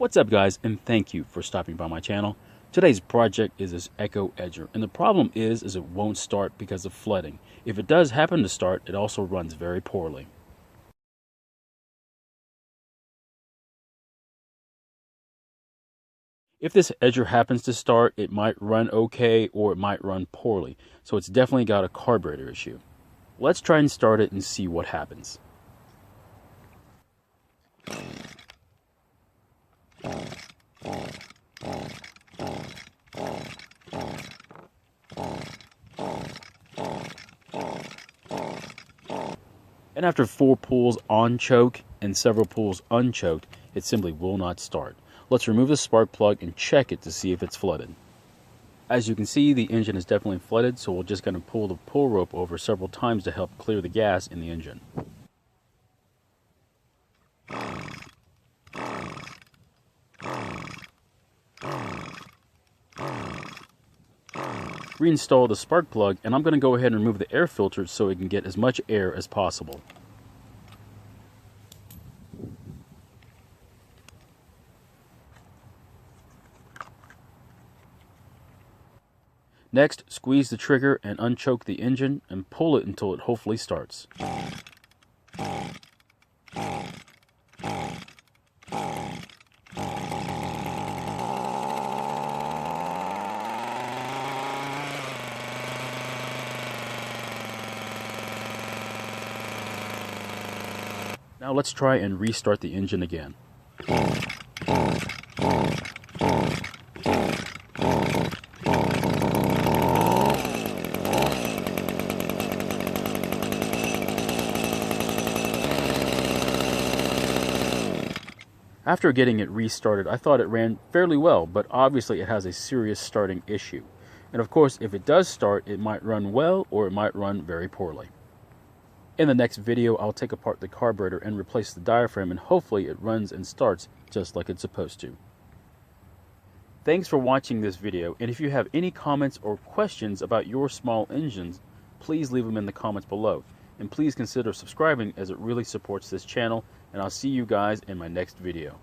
What's up guys, and thank you for stopping by my channel. Today's project is this Echo Edger, and the problem is it won't start because of flooding. If it does happen to start, it also runs very poorly. If this Edger happens to start, it might run okay or it might run poorly, so it's definitely got a carburetor issue. Let's try and start it and see what happens. And after 4 pulls on choke and several pulls unchoked, it simply will not start. Let's remove the spark plug and check it to see if it's flooded. As you can see, the engine is definitely flooded, so we're just going to pull the pull rope over several times to help clear the gas in the engine. Reinstall the spark plug, and I'm going to go ahead and remove the air filter so it can get as much air as possible. Next, squeeze the trigger and unchoke the engine and pull it until it hopefully starts. Now let's try and restart the engine again. After getting it restarted, I thought it ran fairly well, but obviously it has a serious starting issue. And of course, if it does start, it might run well or it might run very poorly. In the next video, I'll take apart the carburetor and replace the diaphragm, and hopefully it runs and starts just like it's supposed to. Thanks for watching this video, and if you have any comments or questions about your small engines, please leave them in the comments below. And please consider subscribing, as it really supports this channel, and I'll see you guys in my next video.